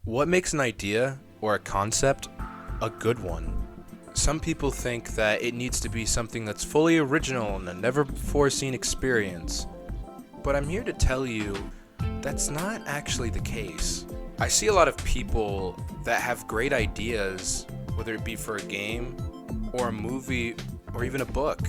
What makes an idea or a concept a good one? Some people think that it needs to be something that's fully original and a never before seen experience. But I'm here to tell you that's not actually the case. I see a lot of people that have great ideas, whether it be for a game or a movie or even a book,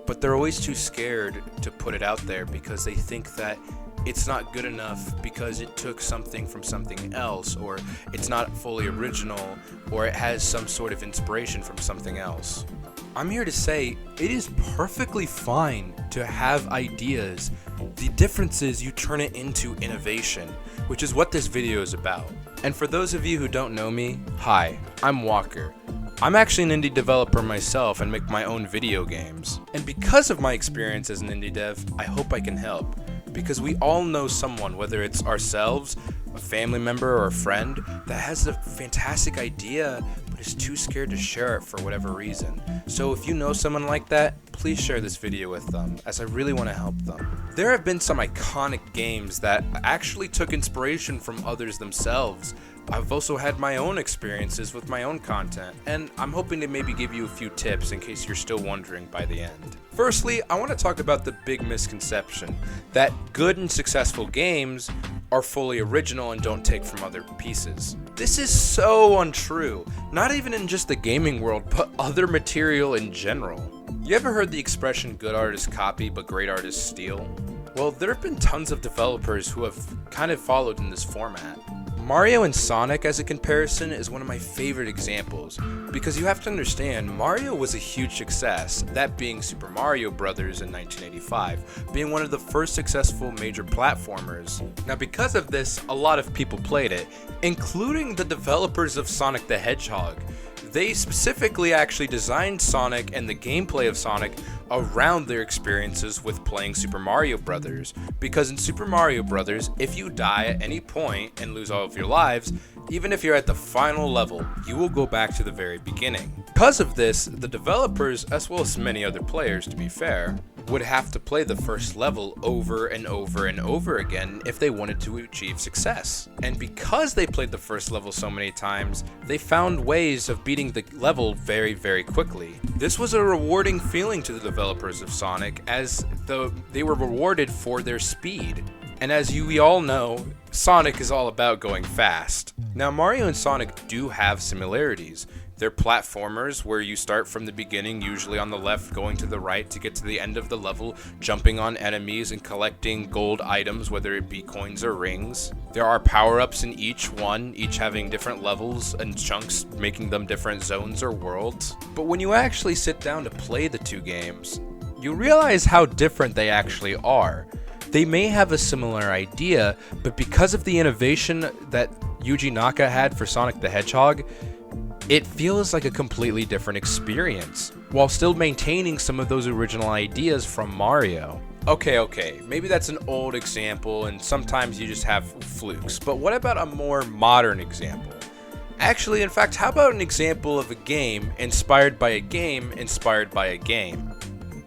but they're always too scared to put it out there because they think that it's not good enough because it took something from something else, or it's not fully original, or it has some sort of inspiration from something else. I'm here to say it is perfectly fine to have ideas. The difference is you turn it into innovation, which is what this video is about. And for those of you who don't know me, hi, I'm Walker. I'm actually an indie developer myself and make my own video games. And because of my experience as an indie dev, I hope I can help. Because we all know someone, whether it's ourselves, a family member, or a friend, that has a fantastic idea but is too scared to share it for whatever reason. So if you know someone like that, please share this video with them, as I really want to help them. There have been some iconic games that actually took inspiration from others themselves. I've also had my own experiences with my own content, and I'm hoping to maybe give you a few tips in case you're still wondering by the end. Firstly, I want to talk about the big misconception that good and successful games are fully original and don't take from other pieces. This is so untrue, not even in just the gaming world, but other material in general. You ever heard the expression good artists copy but great artists steal? Well, there have been tons of developers who have kind of followed in this format. Mario and Sonic as a comparison is one of my favorite examples, because you have to understand Mario was a huge success, that being Super Mario Bros. In 1985, being one of the first successful major platformers. Now because of this, a lot of people played it, including the developers of Sonic the Hedgehog. They specifically actually designed Sonic and the gameplay of Sonic around their experiences with playing Super Mario Bros. Because in Super Mario Bros., if you die at any point and lose all of your lives, even if you're at the final level, you will go back to the very beginning. Because of this, the developers, as well as many other players to be fair, would have to play the first level over and over and over again if they wanted to achieve success. And because they played the first level so many times, they found ways of beating the level very, very quickly. This was a rewarding feeling to the developers of Sonic, as though they were rewarded for their speed. And as we all know, Sonic is all about going fast. Now Mario and Sonic do have similarities. They're platformers where you start from the beginning, usually on the left, going to the right to get to the end of the level, jumping on enemies and collecting gold items, whether it be coins or rings. There are power-ups in each one, each having different levels and chunks, making them different zones or worlds. But when you actually sit down to play the two games, you realize how different they actually are. They may have a similar idea, but because of the innovation that Yuji Naka had for Sonic the Hedgehog, it feels like a completely different experience, while still maintaining some of those original ideas from Mario. Okay, maybe that's an old example and sometimes you just have flukes, but what about a more modern example? Actually, in fact, how about an example of a game inspired by a game inspired by a game?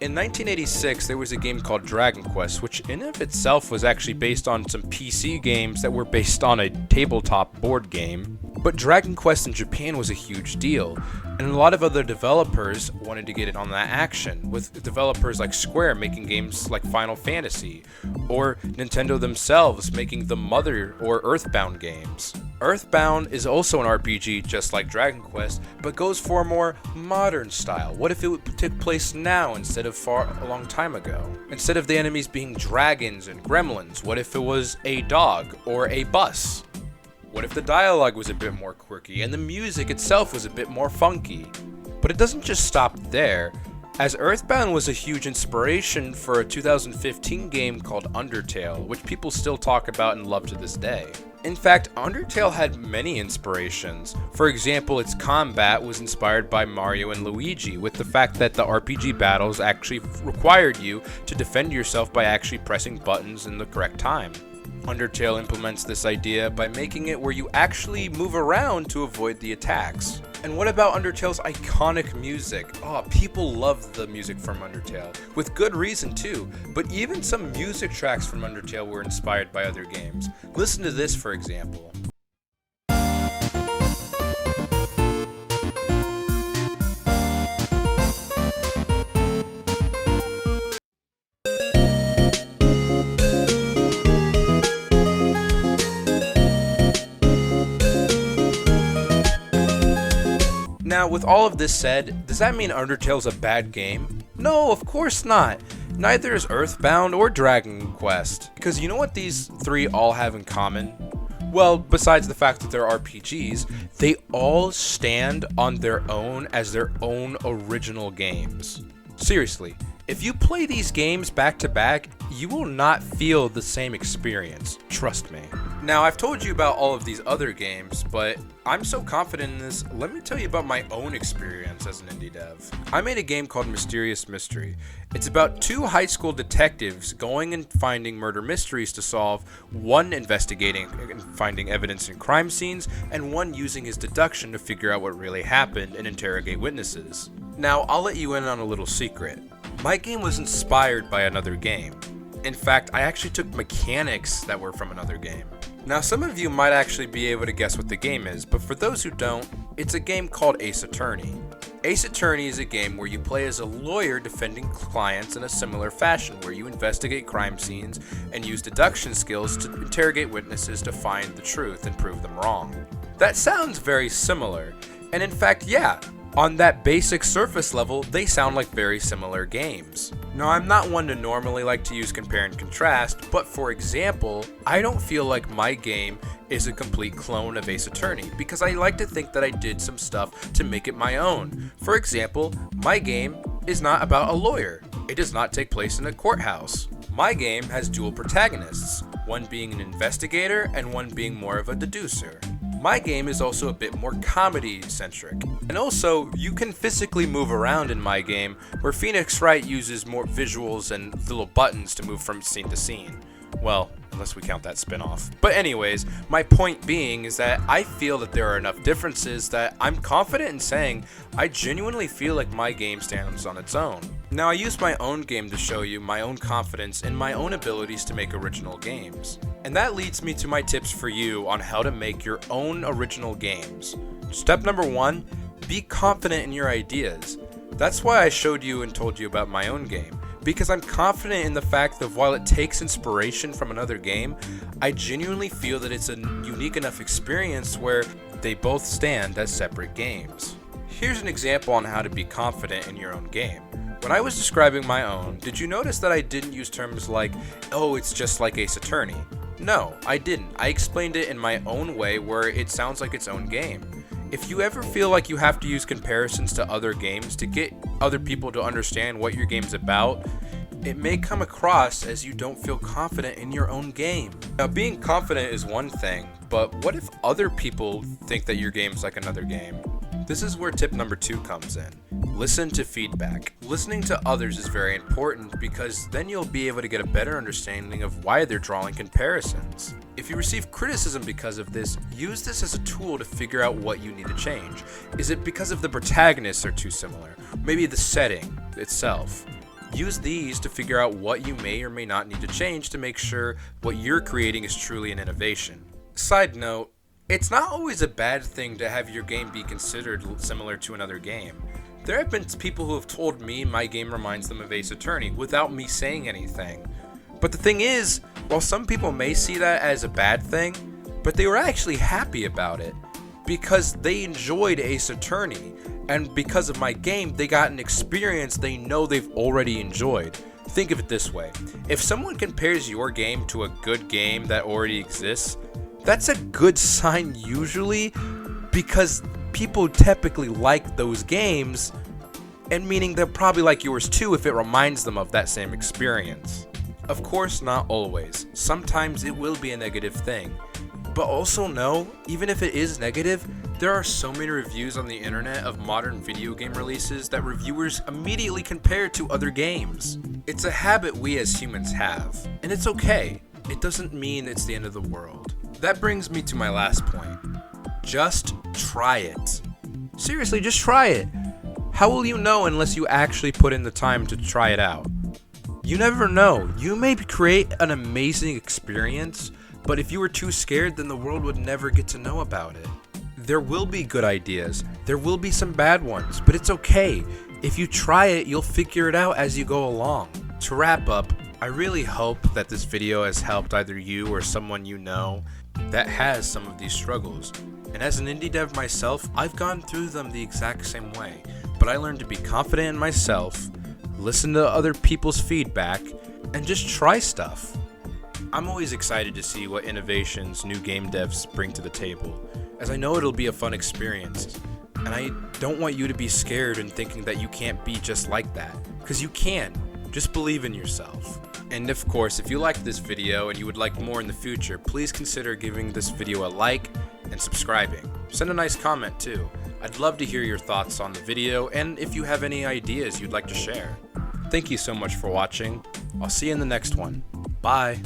In 1986, there was a game called Dragon Quest, which in of itself was actually based on some PC games that were based on a tabletop board game. But Dragon Quest in Japan was a huge deal, and a lot of other developers wanted to get in on that action, with developers like Square making games like Final Fantasy, or Nintendo themselves making the Mother or Earthbound games. Earthbound is also an RPG just like Dragon Quest, but goes for a more modern style. What if it took place now instead of a long time ago? Instead of the enemies being dragons and gremlins, what if it was a dog or a bus? What if the dialogue was a bit more quirky and the music itself was a bit more funky? But it doesn't just stop there, as Earthbound was a huge inspiration for a 2015 game called Undertale, which people still talk about and love to this day. In fact, Undertale had many inspirations. For example, its combat was inspired by Mario and Luigi, with the fact that the RPG battles actually required you to defend yourself by actually pressing buttons in the correct time. Undertale implements this idea by making it where you actually move around to avoid the attacks. And what about Undertale's iconic music? Oh, people love the music from Undertale, with good reason too, but even some music tracks from Undertale were inspired by other games. Listen to this for example. Now, with all of this said, does that mean Undertale's a bad game? No, of course not. Neither is Earthbound or Dragon Quest. Because you know what these three all have in common? Well, besides the fact that they're RPGs, they all stand on their own as their own original games. Seriously, if you play these games back to back, you will not feel the same experience. Trust me. Now, I've told you about all of these other games, but I'm so confident in this, let me tell you about my own experience as an indie dev. I made a game called Mysterious Mystery. It's about two high school detectives going and finding murder mysteries to solve, one investigating and finding evidence in crime scenes, and one using his deduction to figure out what really happened and interrogate witnesses. Now, I'll let you in on a little secret. My game was inspired by another game. In fact, I actually took mechanics that were from another game. Now, some of you might actually be able to guess what the game is, but for those who don't, it's a game called Ace Attorney. Ace Attorney is a game where you play as a lawyer defending clients in a similar fashion, where you investigate crime scenes and use deduction skills to interrogate witnesses to find the truth and prove them wrong. That sounds very similar, and in fact, yeah, on that basic surface level, they sound like very similar games. Now, I'm not one to normally like to use compare and contrast, but for example, I don't feel like my game is a complete clone of Ace Attorney, because I like to think that I did some stuff to make it my own. For example, my game is not about a lawyer. It does not take place in a courthouse. My game has dual protagonists, one being an investigator and one being more of a deducer. My game is also a bit more comedy-centric. And also, you can physically move around in my game, where Phoenix Wright uses more visuals and little buttons to move from scene to scene. Well, unless we count that spin-off. But anyways, my point being is that I feel that there are enough differences that I'm confident in saying I genuinely feel like my game stands on its own. Now, I used my own game to show you my own confidence in my own abilities to make original games. And that leads me to my tips for you on how to make your own original games. Step number 1, be confident in your ideas. That's why I showed you and told you about my own game, because I'm confident in the fact that while it takes inspiration from another game, I genuinely feel that it's a unique enough experience where they both stand as separate games. Here's an example on how to be confident in your own game. When I was describing my own, did you notice that I didn't use terms like, oh, it's just like Ace Attorney? No, I didn't. I explained it in my own way where it sounds like its own game. If you ever feel like you have to use comparisons to other games to get other people to understand what your game's about, it may come across as you don't feel confident in your own game. Now, being confident is one thing, but what if other people think that your game's like another game? This is where tip number 2 comes in. Listen to feedback. Listening to others is very important because then you'll be able to get a better understanding of why they're drawing comparisons. If you receive criticism because of this, use this as a tool to figure out what you need to change. Is it because of the protagonists are too similar? Maybe the setting itself. Use these to figure out what you may or may not need to change to make sure what you're creating is truly an innovation. Side note, it's not always a bad thing to have your game be considered similar to another game. There have been people who have told me my game reminds them of Ace Attorney without me saying anything. But the thing is, while some people may see that as a bad thing, but they were actually happy about it because they enjoyed Ace Attorney, and because of my game, they got an experience they know they've already enjoyed. Think of it this way. If someone compares your game to a good game that already exists, that's a good sign usually, because people typically like those games, and meaning they'll probably like yours too if it reminds them of that same experience. Of course, not always. Sometimes it will be a negative thing. But also know, even if it is negative, there are so many reviews on the internet of modern video game releases that reviewers immediately compare to other games. It's a habit we as humans have, and it's okay. It doesn't mean it's the end of the world. That brings me to my last point. Just try it. Seriously, just try it. How will you know unless you actually put in the time to try it out? You never know. You may create an amazing experience, but if you were too scared, then the world would never get to know about it. There will be good ideas. There will be some bad ones, but it's okay. If you try it, you'll figure it out as you go along. To wrap up, I really hope that this video has helped either you or someone you know that has some of these struggles. And as an indie dev myself, I've gone through them the exact same way. But I learned to be confident in myself, listen to other people's feedback, and just try stuff. I'm always excited to see what innovations new game devs bring to the table, as I know it'll be a fun experience. And I don't want you to be scared and thinking that you can't be just like that, because you can. Just believe in yourself. And of course, if you liked this video and you would like more in the future, please consider giving this video a like and subscribing. Send a nice comment too. I'd love to hear your thoughts on the video and if you have any ideas you'd like to share. Thank you so much for watching. I'll see you in the next one. Bye.